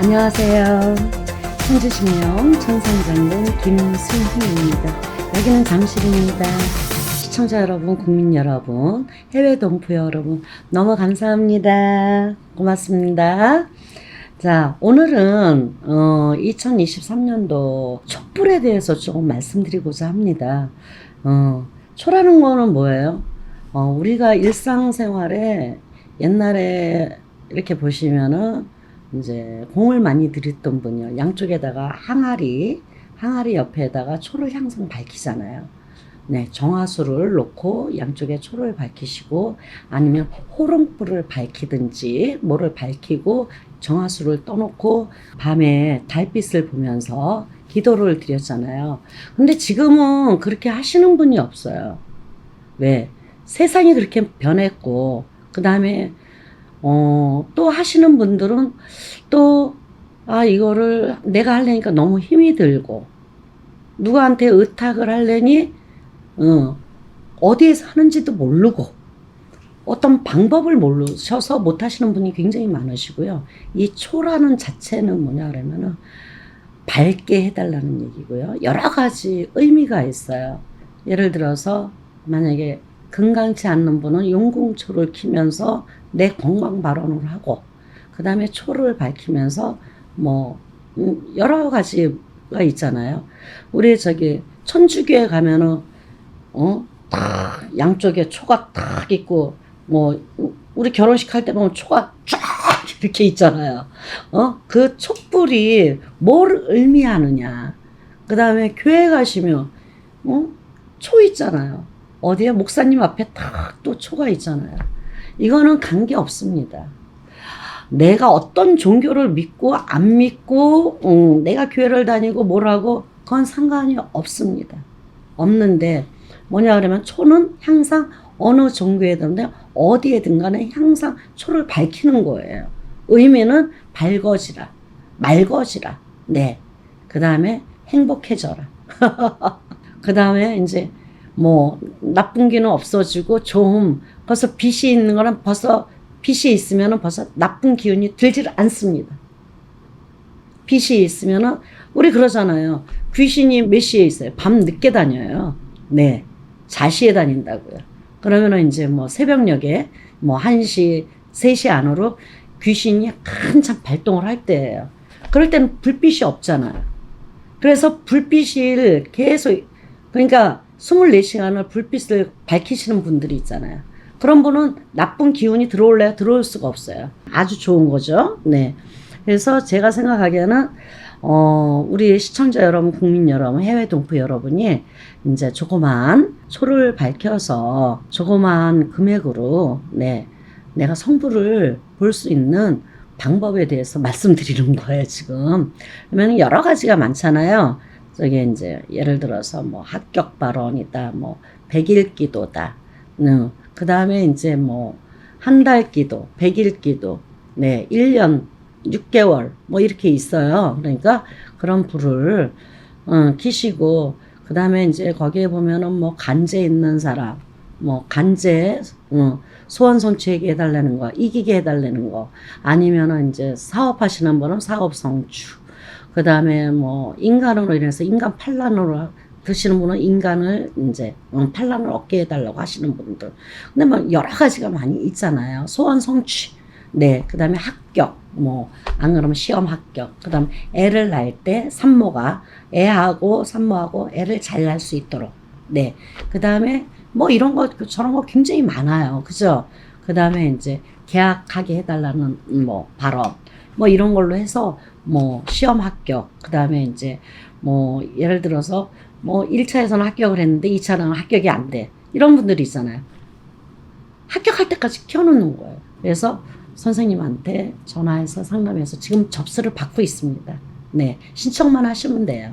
안녕하세요. 청주신명 청산장군 김승희입니다. 여기는 잠실입니다. 시청자 여러분, 국민 여러분, 해외 동포 여러분, 너무 감사합니다. 고맙습니다. 자, 오늘은 2023년도 촛불에 대해서 조금 말씀드리고자 합니다. 초라는 거는 뭐예요? 우리가 일상생활에 옛날에 이렇게 보시면은 이제 공을 많이 들였던 분이요. 양쪽에다가 항아리 옆에다가 초를 항상 밝히잖아요. 네, 정화수를 놓고 양쪽에 초를 밝히시고 아니면 호롱불을 밝히든지 뭐를 밝히고 정화수를 떠놓고 밤에 달빛을 보면서 기도를 드렸잖아요. 근데 지금은 그렇게 하시는 분이 없어요. 왜? 세상이 그렇게 변했고, 그 다음에 또 하시는 분들은 또, 이거를 내가 하려니까 너무 힘이 들고, 누구한테 의탁을 하려니, 어디에서 하는지도 모르고, 어떤 방법을 모르셔서 못 하시는 분이 굉장히 많으시고요. 이 초라는 자체는 뭐냐 그러면은, 밝게 해달라는 얘기고요. 여러 가지 의미가 있어요. 예를 들어서, 만약에 건강치 않는 분은 용궁초를 키면서 내 건강 발언을 하고, 그 다음에 초를 밝히면서 여러 가지가 있잖아요. 우리 천주교에 가면은 딱 양쪽에 초가 딱 있고, 우리 결혼식 할 때 보면 초가 쫙 이렇게 있잖아요. 그 촛불이 뭘 의미하느냐. 그 다음에 교회 가시면 초 있잖아요. 어디에 목사님 앞에 딱 또 초가 있잖아요. 이거는 관계 없습니다. 내가 어떤 종교를 믿고 안 믿고 내가 교회를 다니고 뭐라고 그건 상관이 없습니다. 없는데 뭐냐 그러면 초는 항상 어느 종교에든 어디에든 간에 항상 초를 밝히는 거예요. 의미는 밝아지라, 맑아지라. 네. 그 다음에 행복해져라. 그 다음에 이제 나쁜 기는 없어지고 벌써 빛이 있는 거는 빛이 있으면은 벌써 나쁜 기운이 들질 않습니다. 빛이 있으면은, 우리 그러잖아요. 귀신이 몇 시에 있어요? 밤 늦게 다녀요. 네. 자시에 다닌다고요. 그러면은 이제 새벽녘에 1시, 3시 안으로 귀신이 한참 발동을 할 때예요. 그럴 때는 불빛이 없잖아요. 그래서 불빛을 계속, 그러니까 24시간을 불빛을 밝히시는 분들이 있잖아요. 그런 분은 나쁜 기운이 들어올래야 들어올 수가 없어요. 아주 좋은 거죠. 네. 그래서 제가 생각하기에는, 우리 시청자 여러분, 국민 여러분, 해외 동포 여러분이 이제 조그만 초를 밝혀서 조그만 금액으로, 네, 내가 성부를 볼 수 있는 방법에 대해서 말씀드리는 거예요, 지금. 그러면 여러 가지가 많잖아요. 이제 예를 들어서 합격 발언이다, 100일 기도다, 그 다음에 이제 한 달 기도, 100일 기도, 네, 1년, 6개월, 이렇게 있어요. 그러니까 그런 불을, 키시고, 그 다음에 이제 거기에 보면은 간제 있는 사람, 간제, 소원 성취하게 해달라는 거, 이기게 해달라는 거, 아니면은 이제 사업하시는 분은 사업 성취, 그 다음에 인간으로 인해서 인간 판란으로 드시는 분은 인간을 이제 판란을 얻게 해달라고 하시는 분들. 근데 여러 가지가 많이 있잖아요. 소원 성취. 네. 그 다음에 합격. 안 그러면 시험 합격. 그 다음에 애를 낳을 때 산모가 애하고 산모하고 애를 잘 낳을 수 있도록. 네. 그 다음에 이런 거, 저런 거 굉장히 많아요. 그죠? 그 다음에 이제 계약하게 해달라는 발언. 이런 걸로 해서 시험 합격. 그 다음에 이제 예를 들어서 1차에서는 합격을 했는데 2차는 합격이 안 돼. 이런 분들이 있잖아요. 합격할 때까지 켜놓는 거예요. 그래서 선생님한테 전화해서 상담해서 지금 접수를 받고 있습니다. 네. 신청만 하시면 돼요.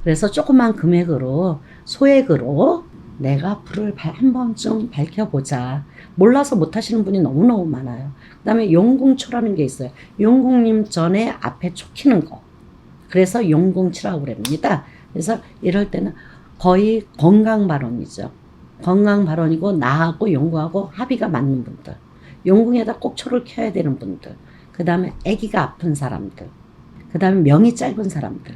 그래서 조그만 금액으로, 소액으로 내가 불을 한 번쯤 밝혀보자. 몰라서 못 하시는 분이 너무너무 많아요. 그 다음에 용궁초라는 게 있어요. 용궁님 전에 앞에 초 키는 거. 그래서 용궁치라고 그럽니다. 그래서 이럴 때는 거의 건강 발언이죠. 건강 발언이고 나하고 용궁하고 합의가 맞는 분들. 용궁에다 꼭 초를 켜야 되는 분들. 그 다음에 아기가 아픈 사람들. 그 다음에 명이 짧은 사람들.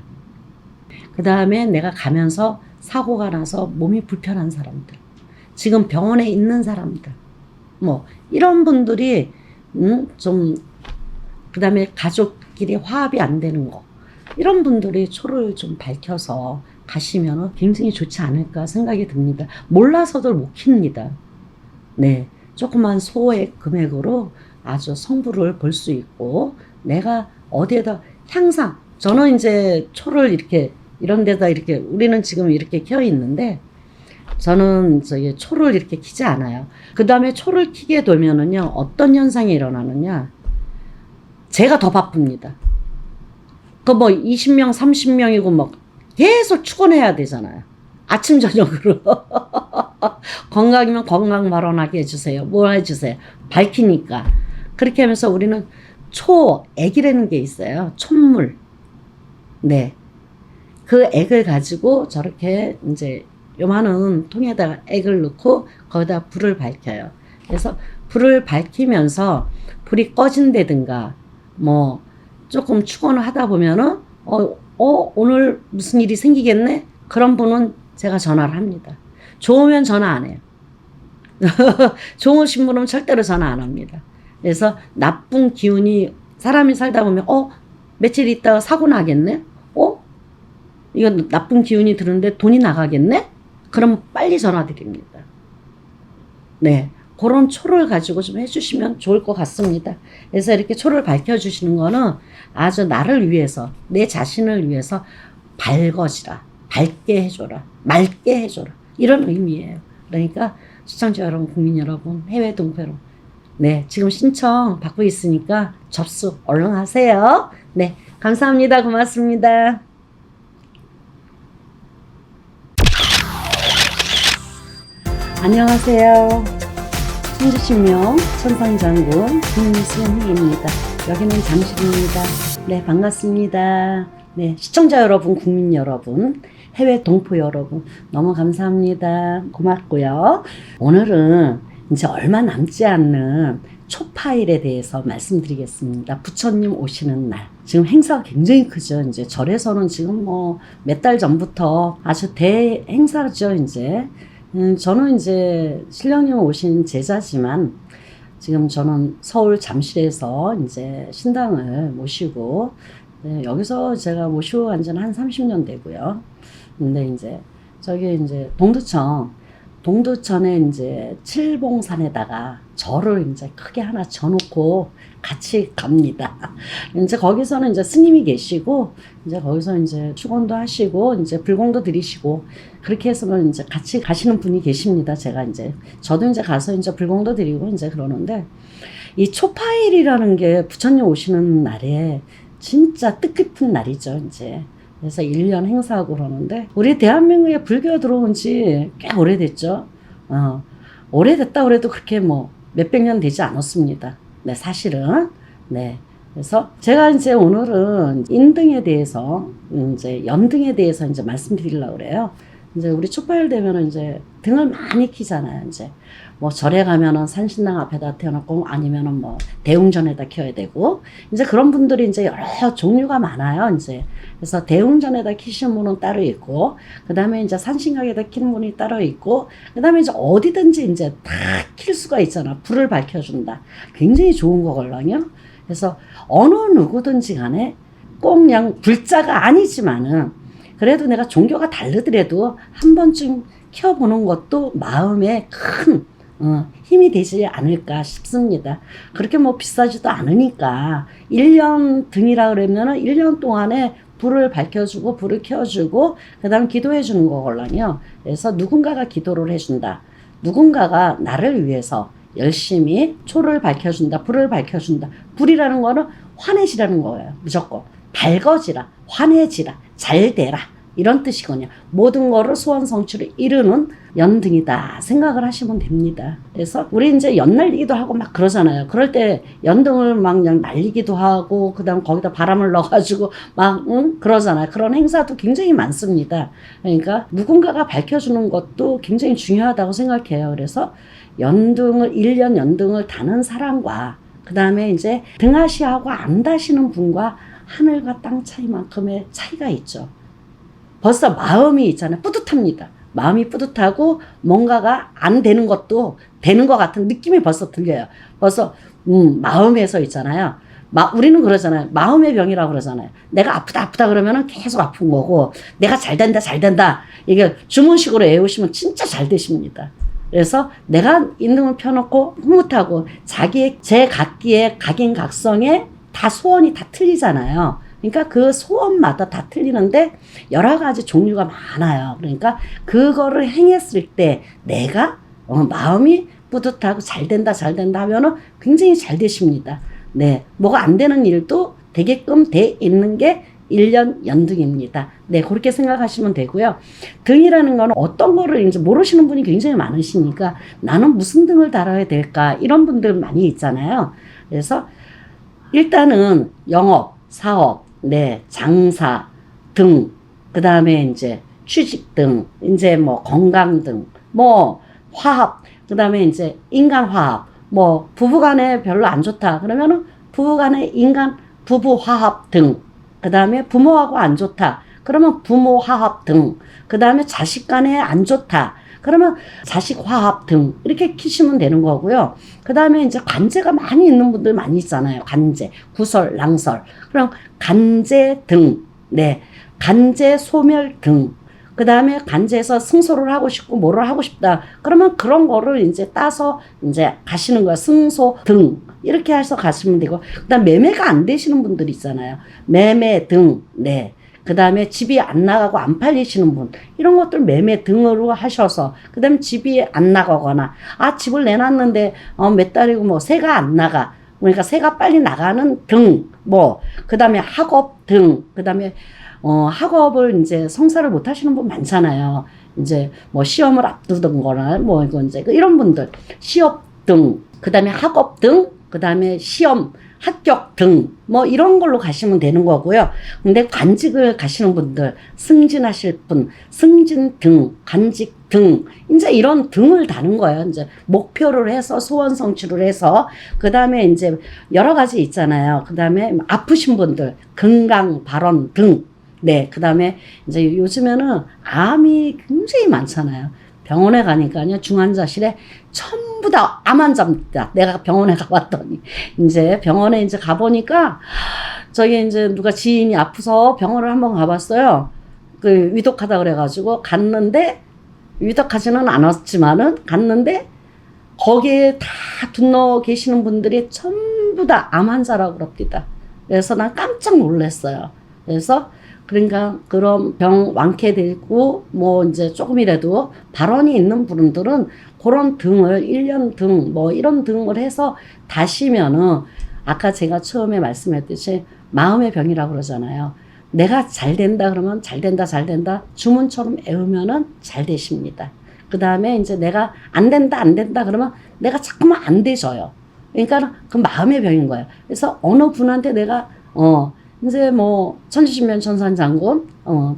그 다음에 내가 가면서 사고가 나서 몸이 불편한 사람들. 지금 병원에 있는 사람들. 뭐, 이런 분들이, 좀, 그 다음에 가족끼리 화합이 안 되는 거. 이런 분들이 초를 좀 밝혀서 가시면 굉장히 좋지 않을까 생각이 듭니다. 몰라서도 못 킵니다. 네. 조그만 소액 금액으로 아주 성부를 볼 수 있고, 내가 어디에다 항상, 저는 이제 초를 이렇게, 이런 데다 이렇게, 우리는 지금 이렇게 켜 있는데, 저는 저기 초를 이렇게 키지 않아요. 그 다음에 초를 키게 되면은요, 어떤 현상이 일어나느냐, 제가 더 바쁩니다. 그 뭐 20명, 30명이고 뭐 계속 축원해야 되잖아요. 아침, 저녁으로. 건강이면 건강 발언하게 해주세요. 뭐 해주세요. 밝히니까. 그렇게 하면서 우리는 초액이라는 게 있어요. 촛물. 네. 그 액을 가지고 저렇게 이제 요만한 통에다가 액을 넣고 거기다 불을 밝혀요. 그래서 불을 밝히면서 불이 꺼진다든가 뭐 조금 축원을 하다 보면은 오늘 무슨 일이 생기겠네? 그런 분은 제가 전화를 합니다. 좋으면 전화 안 해요. 좋으신 분은 절대로 전화 안 합니다. 그래서 나쁜 기운이 사람이 살다 보면 며칠 있다가 사고 나겠네? 이거 나쁜 기운이 드는데 돈이 나가겠네? 그럼 빨리 전화 드립니다. 네. 그런 초를 가지고 좀 해주시면 좋을 것 같습니다. 그래서 이렇게 초를 밝혀주시는 거는 아주 나를 위해서, 내 자신을 위해서 밝아지라, 밝게 해줘라, 맑게 해줘라. 이런 의미예요. 그러니까 시청자 여러분, 국민 여러분, 해외 동포 여러분. 네, 지금 신청 받고 있으니까 접수 얼른 하세요. 네, 감사합니다. 고맙습니다. 안녕하세요. 천주신명 천상장군 김수희입니다. 여기는 장실입니다. 네, 반갑습니다. 네, 시청자 여러분, 국민 여러분, 해외 동포 여러분, 너무 감사합니다. 고맙고요. 오늘은 이제 얼마 남지 않는 초파일에 대해서 말씀드리겠습니다. 부처님 오시는 날. 지금 행사가 굉장히 크죠. 이제 절에서는 지금 뭐 몇 달 전부터 아주 대행사죠, 이제. 저는 이제 신령님 오신 제자지만 지금 저는 서울 잠실에서 이제 신당을 모시고 여기서 제가 모시고 간 지는 한 30년 되고요. 근데 이제 저기 이제 동두천에 이제 칠봉산에다가 절을 이제 크게 하나 져놓고 같이 갑니다. 이제 거기서는 이제 스님이 계시고, 이제 거기서 이제 축원도 하시고, 이제 불공도 드리시고, 그렇게 해서는 이제 같이 가시는 분이 계십니다. 저도 이제 가서 이제 불공도 드리고 이제 그러는데, 이 초파일이라는 게 부처님 오시는 날에 진짜 뜻깊은 날이죠, 이제. 그래서 1년 행사하고 그러는데, 우리 대한민국에 불교가 들어온 지 꽤 오래됐죠. 오래됐다 그래도 그렇게 뭐 몇백 년 되지 않았습니다. 네, 사실은. 네. 그래서 제가 이제 오늘은 인등에 대해서, 이제 연등에 대해서 이제 말씀드리려고 그래요. 이제 우리 초파일 되면은 이제 등을 많이 키잖아요, 이제. 뭐 절에 가면은 산신당 앞에다 태워놓고 아니면은 뭐 대웅전에다 켜야 되고, 이제 그런 분들이 이제 여러 종류가 많아요, 이제. 그래서 대웅전에다 키시는 분은 따로 있고, 그 다음에 이제 산신각에다 키는 분이 따로 있고, 그 다음에 이제 어디든지 이제 다 킬 수가 있잖아. 불을 밝혀준다. 굉장히 좋은 거거든요. 그래서 어느 누구든지 간에 꼭 그냥 불자가 아니지만은, 그래도 내가 종교가 다르더라도 한 번쯤 켜보는 것도 마음에 큰 힘이 되지 않을까 싶습니다. 그렇게 뭐 비싸지도 않으니까 1년 등이라 그러면은 1년 동안에 불을 밝혀주고 불을 켜주고 그 다음 기도해 주는 거거든요. 그래서 누군가가 기도를 해준다. 누군가가 나를 위해서 열심히 초를 밝혀준다. 불을 밝혀준다. 불이라는 거는 화내지라는 거예요. 무조건. 밝아지라. 화내지라. 잘 되라. 이런 뜻이거든요. 모든 거를 소원 성취를 이루는 연등이다 생각을 하시면 됩니다. 그래서 우리 이제 연 날리기도 하고 막 그러잖아요. 그럴 때 연등을 막 그냥 날리기도 하고 그다음 거기다 바람을 넣어가지고 막 그러잖아요. 그런 행사도 굉장히 많습니다. 그러니까 누군가가 밝혀주는 것도 굉장히 중요하다고 생각해요. 그래서 연등을 1년 연등을 다는 사람과 그 다음에 이제 등하시하고 안 다시는 분과 하늘과 땅 차이만큼의 차이가 있죠. 벌써 마음이 있잖아요. 뿌듯합니다. 마음이 뿌듯하고 뭔가가 안 되는 것도 되는 것 같은 느낌이 벌써 들려요. 벌써 마음에서 있잖아요. 우리는 그러잖아요. 마음의 병이라고 그러잖아요. 내가 아프다 그러면은 계속 아픈 거고, 내가 잘 된다. 이게 주문식으로 외우시면 진짜 잘 되십니다. 그래서 내가 있는 걸 펴놓고 흐뭇하고 자기의 제 각기의 각인각성에 다 소원이 다 틀리잖아요. 그러니까 그 소원마다 다 틀리는데 여러 가지 종류가 많아요. 그러니까 그거를 행했을 때 내가 마음이 뿌듯하고 잘 된다 하면은 굉장히 잘 되십니다. 네, 뭐가 안 되는 일도 되게끔 돼 있는 게 1년 연등입니다. 네, 그렇게 생각하시면 되고요. 등이라는 거는 어떤 거를 이제 모르시는 분이 굉장히 많으시니까 나는 무슨 등을 달아야 될까? 이런 분들 많이 있잖아요. 그래서 일단은 영업, 사업, 네, 장사 등, 그 다음에 이제 취직 등, 이제 뭐 건강 등, 뭐 화합, 그 다음에 이제 인간 화합, 뭐 부부간에 별로 안 좋다 그러면은 부부간에 부부 화합 등, 그 다음에 부모하고 안 좋다 그러면 부모 화합 등, 그 다음에 자식 간에 안 좋다 그러면 자식 화합 등 이렇게 키시면 되는 거고요. 그 다음에 이제 관제가 많이 있는 분들 많이 있잖아요. 관제, 구설, 랑설. 그럼 간제 등, 네, 간제 소멸 등. 그 다음에 간제에서 승소를 하고 싶고 뭐를 하고 싶다. 그러면 그런 거를 이제 따서 이제 가시는 거야. 승소 등. 이렇게 해서 가시면 되고. 그 다음 매매가 안 되시는 분들 있잖아요. 매매 등, 네. 그 다음에 집이 안 나가고 안 팔리시는 분, 이런 것들 매매 등으로 하셔서, 그 다음에 집이 안 나가거나, 집을 내놨는데, 몇 달이고 뭐, 새가 안 나가. 그러니까 새가 빨리 나가는 등, 그 다음에 학업 등, 그 다음에, 학업을 이제 성사를 못 하시는 분 많잖아요. 이제 뭐 시험을 앞두던 거나, 이거 이제, 이런 분들, 시업 등, 그 다음에 학업 등, 그 다음에 시험, 합격 등, 이런 걸로 가시면 되는 거고요. 근데 관직을 가시는 분들, 승진하실 분, 승진 등, 관직 등, 이제 이런 등을 다는 거예요. 이제 목표를 해서 소원 성취를 해서, 그 다음에 이제 여러 가지 있잖아요. 그 다음에 아프신 분들, 건강 발원 등, 네, 그 다음에 이제 요즘에는 암이 굉장히 많잖아요. 병원에 가니까요, 중환자실에 전부 다 암 환자입니다. 내가 병원에 가봤더니. 이제 병원에 이제 가보니까, 저기 이제 누가 지인이 아프서 병원을 한번 가봤어요. 위독하다 그래가지고 갔는데, 위독하지는 않았지만은, 갔는데, 거기에 다 둘러 계시는 분들이 전부 다 암 환자라고 그럽니다. 그래서 난 깜짝 놀랐어요. 그래서, 그러니까 그런 병 완쾌되고 이제 조금이라도 발원이 있는 분들은 그런 등을 1년 등 이런 등을 해서 다시면은 아까 제가 처음에 말씀했듯이 마음의 병이라고 그러잖아요. 내가 잘 된다 그러면 잘 된다 주문처럼 외우면은 잘 되십니다. 그 다음에 이제 내가 안 된다 그러면 내가 자꾸만 안 되져요. 그러니까 그 마음의 병인 거예요. 그래서 어느 분한테 내가 이제 천지신면 천산장군,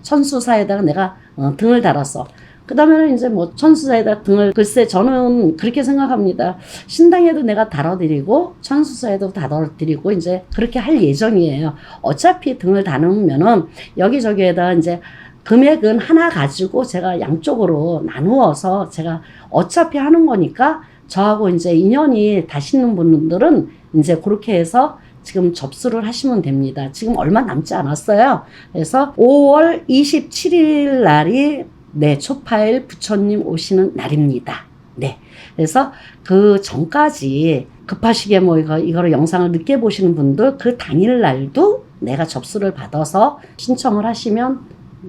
천수사에다가 내가, 등을 달았어. 그 다음에는 이제 천수사에다 등을, 글쎄, 저는 그렇게 생각합니다. 신당에도 내가 달아드리고, 천수사에도 달아드리고, 이제 그렇게 할 예정이에요. 어차피 등을 다누면은, 여기저기에다 이제 금액은 하나 가지고 제가 양쪽으로 나누어서 제가 어차피 하는 거니까, 저하고 이제 인연이 다시는 분들은 이제 그렇게 해서 지금 접수를 하시면 됩니다. 지금 얼마 남지 않았어요. 그래서 5월 27일 날이 네, 초파일 부처님 오시는 날입니다. 네. 그래서 그 전까지 급하시게 이거를 영상을 늦게 보시는 분들 그 당일 날도 내가 접수를 받아서 신청을 하시면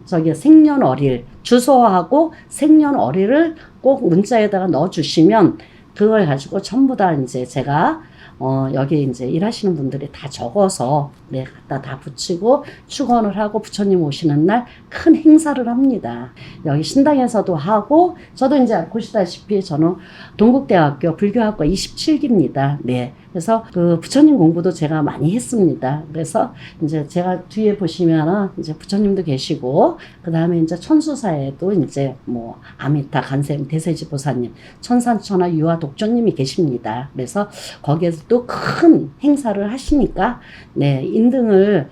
생년월일, 주소하고 생년월일을 꼭 문자에다가 넣어 주시면 그걸 가지고 전부 다 이제 제가 여기 이제 일하시는 분들이 다 적어서, 네, 갖다 다 붙이고, 축원을 하고, 부처님 오시는 날 큰 행사를 합니다. 여기 신당에서도 하고, 저도 이제 보시다시피 저는 동국대학교 불교학과 27기입니다. 네. 그래서 그 부처님 공부도 제가 많이 했습니다. 그래서 이제 제가 뒤에 보시면은 이제 부처님도 계시고, 그 다음에 이제 천수사에도 이제 뭐 아미타 간셈 대세지 보사님, 천산천하 유아 독조님이 계십니다. 그래서 거기에서 또 큰 행사를 하시니까, 네, 인등을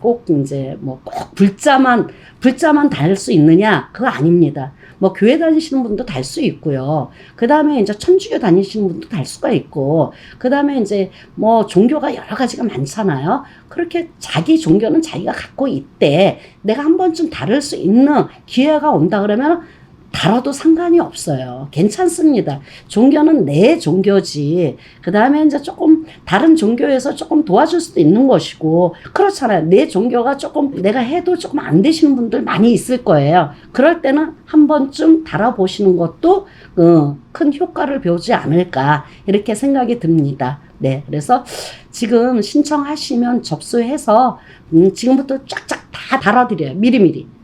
꼭 이제 뭐 꼭 불자만 달 수 있느냐? 그거 아닙니다. 뭐 교회 다니시는 분도 달 수 있고요. 그 다음에 이제 천주교 다니시는 분도 달 수가 있고, 그 다음에 이제 뭐 종교가 여러 가지가 많잖아요. 그렇게 자기 종교는 자기가 갖고 있대. 내가 한 번쯤 다룰 수 있는 기회가 온다 그러면 달아도 상관이 없어요. 괜찮습니다. 종교는 내 종교지. 그 다음에 이제 조금 다른 종교에서 조금 도와줄 수도 있는 것이고, 그렇잖아요. 내 종교가 조금 내가 해도 조금 안 되시는 분들 많이 있을 거예요. 그럴 때는 한 번쯤 달아보시는 것도 큰 효과를 배우지 않을까, 이렇게 생각이 듭니다. 네, 그래서 지금 신청하시면 접수해서 지금부터 쫙쫙 다 달아드려요.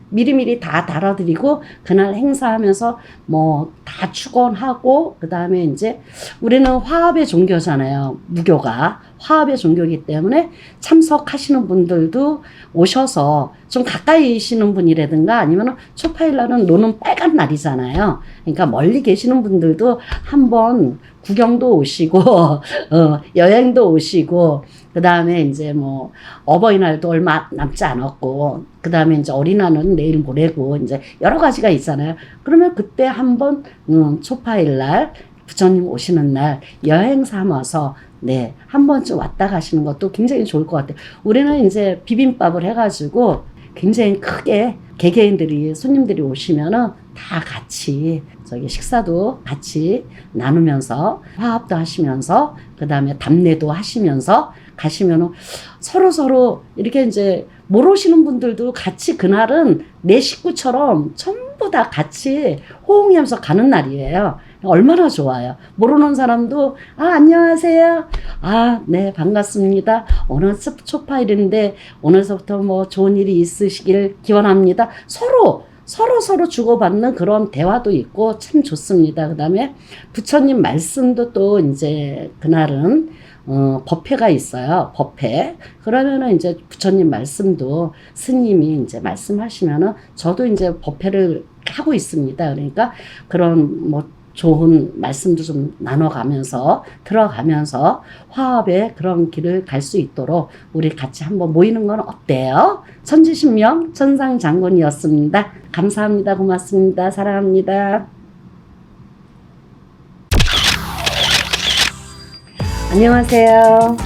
미리미리 다 달아드리고, 그날 행사하면서 뭐 다 축원하고, 그 다음에 이제 우리는 화합의 종교잖아요. 무교가 화합의 종교이기 때문에 참석하시는 분들도 오셔서 좀 가까이 계시는 분이라든가 아니면 초파일 날은 노는 빨간 날이잖아요. 그러니까 멀리 계시는 분들도 한번 구경도 오시고 여행도 오시고, 그 다음에 이제 뭐 어버이날도 얼마 남지 않았고, 그 다음에 이제 어린이날은 내일 모레고, 이제 여러 가지가 있잖아요. 그러면 그때 한번 초파일 날, 부처님 오시는 날 여행 삼아서 네, 한 번쯤 왔다 가시는 것도 굉장히 좋을 것 같아요. 우리는 이제 비빔밥을 해가지고 굉장히 크게 개개인들이 손님들이 오시면은 다 같이 저기 식사도 같이 나누면서 화합도 하시면서, 그 다음에 답례도 하시면서 가시면은 서로 이렇게 이제 모르시는 분들도 같이 그날은 내 식구처럼 전부 다 같이 호응하면서 가는 날이에요. 얼마나 좋아요. 모르는 사람도 안녕하세요. 네, 반갑습니다. 오늘 초파일인데 오늘서부터 뭐 좋은 일이 있으시길 기원합니다. 서로 주고받는 그런 대화도 있고 참 좋습니다. 그 다음에 부처님 말씀도 또 이제 그날은 법회가 있어요. 법회. 그러면은 이제 부처님 말씀도 스님이 이제 말씀하시면은 저도 이제 법회를 하고 있습니다. 그러니까 그런 뭐 좋은 말씀도 좀 나눠가면서 들어가면서 화합의 그런 길을 갈 수 있도록 우리 같이 한번 모이는 건 어때요? 천지신명 천상장군이었습니다. 감사합니다. 고맙습니다. 사랑합니다. 안녕하세요.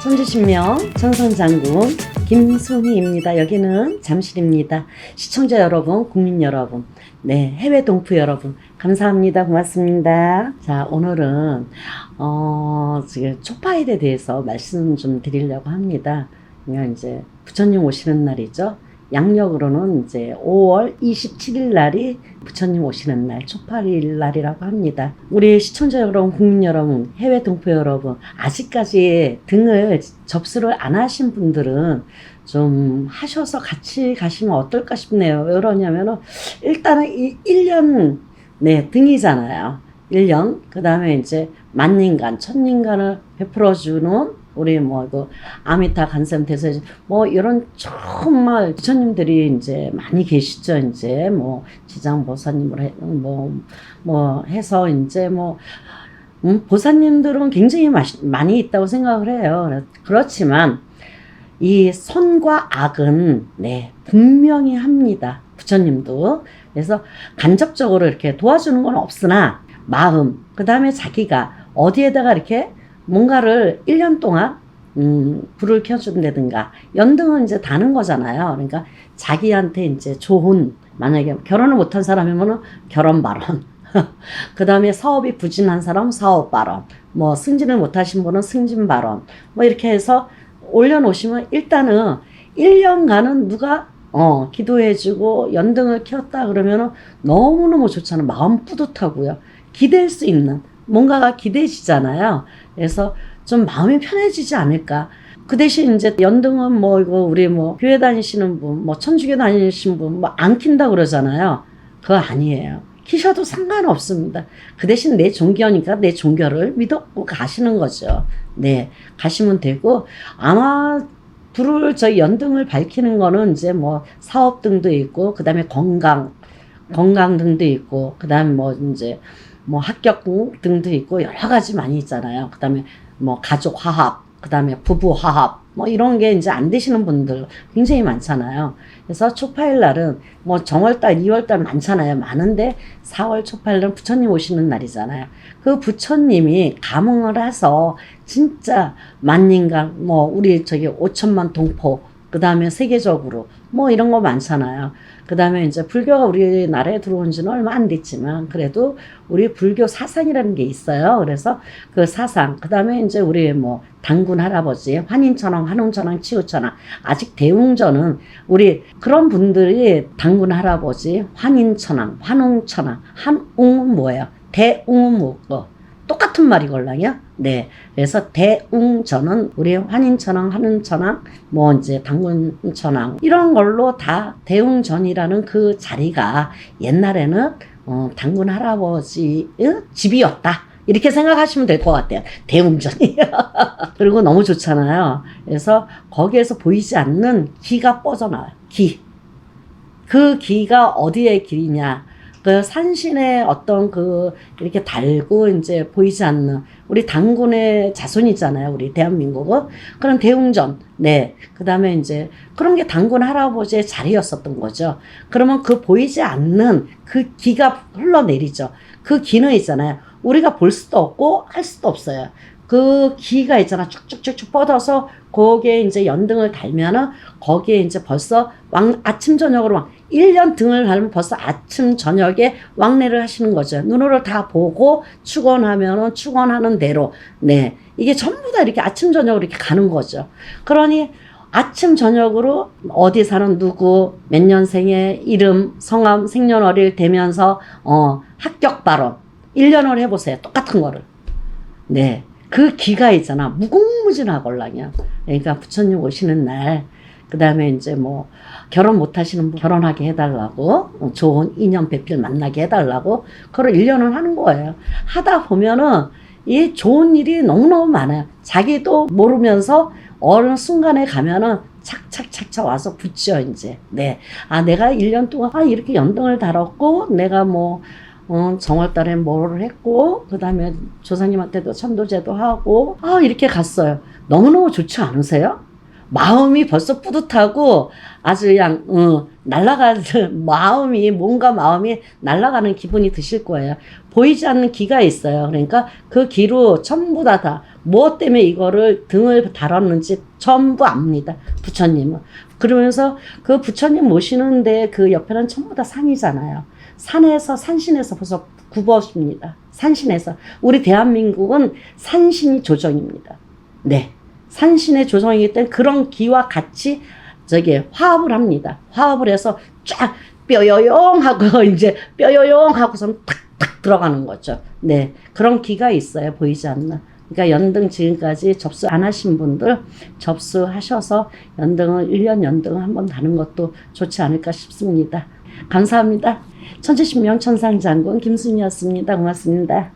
천지신명 천상장군 김순희입니다. 여기는 잠실입니다. 시청자 여러분, 국민 여러분, 네, 해외 동포 여러분, 감사합니다. 고맙습니다. 자, 오늘은 지금 초파일에 대해서 말씀 좀 드리려고 합니다. 그냥 이제 부처님 오시는 날이죠. 양력으로는 이제 5월 27일 날이 부처님 오시는 날, 초파일 날이라고 합니다. 우리 시청자 여러분, 국민 여러분, 해외 동포 여러분, 아직까지 등을 접수를 안 하신 분들은 좀 하셔서 같이 가시면 어떨까 싶네요. 왜 그러냐면은 일단은 1년 네, 등이잖아요. 1년. 그 다음에 이제 만년간, 천년간을 베풀어주는 우리 뭐 이거 아미타 간셈 대세 뭐 이런 정말 부처님들이 이제 많이 계시죠. 이제 뭐 지장 보사님을 뭐 해서 이제 뭐 보사님들은 굉장히 많이 있다고 생각을 해요. 그렇지만 이 선과 악은 네, 분명히 합니다. 부처님도. 그래서 간접적으로 이렇게 도와주는 건 없으나 마음, 그 다음에 자기가 어디에다가 이렇게 뭔가를 1년 동안 불을 켜준다든가, 연등은 이제 다는 거잖아요. 그러니까 자기한테 이제 좋은, 만약에 결혼을 못한 사람이면은 결혼 발언, 그 다음에 사업이 부진한 사람 사업 발언, 뭐 승진을 못하신 분은 승진 발언, 뭐 이렇게 해서 올려놓으시면 일단은 1년간은 누가 기도해주고 연등을 켰다 그러면은 너무너무 좋잖아요. 마음 뿌듯하고요. 기댈 수 있는 뭔가가 기대지잖아요. 그래서 좀 마음이 편해지지 않을까. 그 대신 이제 연등은 뭐 이거 우리 뭐 교회 다니시는 분, 뭐 천주교 다니시는 분 뭐 안 킨다 그러잖아요. 그거 아니에요. 키셔도 상관없습니다. 그 대신 내 종교니까 내 종교를 믿고 가시는 거죠. 네, 가시면 되고, 아마 불을 저희 연등을 밝히는 거는 이제 뭐 사업 등도 있고, 그 다음에 건강 등도 있고, 그 다음에 뭐 이제 뭐 합격 등도 있고, 여러 가지 많이 있잖아요. 그 다음에 뭐 가족 화합, 그 다음에 부부 화합, 뭐 이런 게 이제 안 되시는 분들 굉장히 많잖아요. 그래서 초파일 날은 뭐 정월달, 2월달 많잖아요. 많은데 4월 초파일은 부처님 오시는 날이잖아요. 그 부처님이 감흥을 해서 진짜 만인간, 뭐 우리 저기 5천만 동포, 그 다음에 세계적으로 뭐 이런 거 많잖아요. 그 다음에 이제 불교가 우리나라에 들어온 지는 얼마 안 됐지만 그래도 우리 불교 사상이라는 게 있어요. 그래서 그 사상, 그 다음에 이제 우리 뭐 당군 할아버지, 환인천왕, 환웅천왕, 치우천왕, 아직 대웅전은 우리 그런 분들이 당군 할아버지, 환인천왕, 환웅천왕, 한웅은 뭐예요? 대웅은 뭐고? 똑같은 말이걸랑요. 네. 그래서 대웅전은 우리 환인천왕, 환웅천왕, 뭐 이제 당군천왕 이런 걸로 다 대웅전이라는 그 자리가 옛날에는 당군 할아버지의 집이었다. 이렇게 생각하시면 될 것 같아요. 대웅전이. 그리고 너무 좋잖아요. 그래서 거기에서 보이지 않는 기가 뻗어나와요. 기. 그 기가 어디의 길이냐. 그 산신의 어떤 그 이렇게 달고 이제 보이지 않는 우리 당군의 자손이잖아요. 우리 대한민국은. 그런 대웅전. 네. 그 다음에 이제 그런 게 당군 할아버지의 자리였었던 거죠. 그러면 그 보이지 않는 그 기가 흘러내리죠. 그 기는 있잖아요. 우리가 볼 수도 없고 할 수도 없어요. 그 기가 있잖아. 쭉쭉쭉쭉 뻗어서 거기에 이제 연등을 달면은 거기에 이제 벌써 아침 저녁으로 1년 등을 달면 벌써 아침 저녁에 왕래를 하시는 거죠. 눈으로 다 보고 축원하면은 축원하는 대로. 네. 이게 전부 다 이렇게 아침 저녁으로 이렇게 가는 거죠. 그러니 아침 저녁으로 어디 사는 누구 몇 년생의 이름 성함 생년월일 되면서 합격 발언 1년을 해보세요. 똑같은 거를. 네. 그 기가 있잖아. 무궁무진하걸랑요. 그러니까 부처님 오시는 날, 그 다음에 이제 뭐, 결혼 못 하시는 분 결혼하게 해달라고, 좋은 인연 배필 만나게 해달라고, 그걸 1년을 하는 거예요. 하다 보면은, 이 좋은 일이 너무너무 많아요. 자기도 모르면서 어느 순간에 가면은 착착착착 와서 붙죠, 이제. 네. 아, 내가 1년 동안, 이렇게 연등을 달았고, 내가 뭐, 정월달에 뭐를 했고, 그 다음에 조상님한테도 천도제도 하고, 이렇게 갔어요. 너무너무 좋지 않으세요? 마음이 벌써 뿌듯하고, 아주 그냥, 날아가는, 뭔가 마음이 날아가는 기분이 드실 거예요. 보이지 않는 기가 있어요. 그러니까 그 기로 전부 다, 무엇 때문에 이거를 등을 달았는지 전부 압니다. 부처님은. 그러면서 그 부처님 모시는데 그 옆에는 전부 다 산이잖아요. 산신에서 벌써 굽어집니다. 산신에서. 우리 대한민국은 산신이 조정입니다. 네. 산신의 조정이기 때문에 그런 기와 같이 화합을 합니다. 화합을 해서 쫙 뼈요용하고 이제 뼈요용하고선 탁탁 들어가는 거죠. 네. 그런 기가 있어요. 보이지 않는. 그러니까 연등 지금까지 접수 안 하신 분들 접수하셔서 연등을 1년 연등을 한번 다는 것도 좋지 않을까 싶습니다. 감사합니다. 천지신명 천상장군 김순이었습니다. 고맙습니다.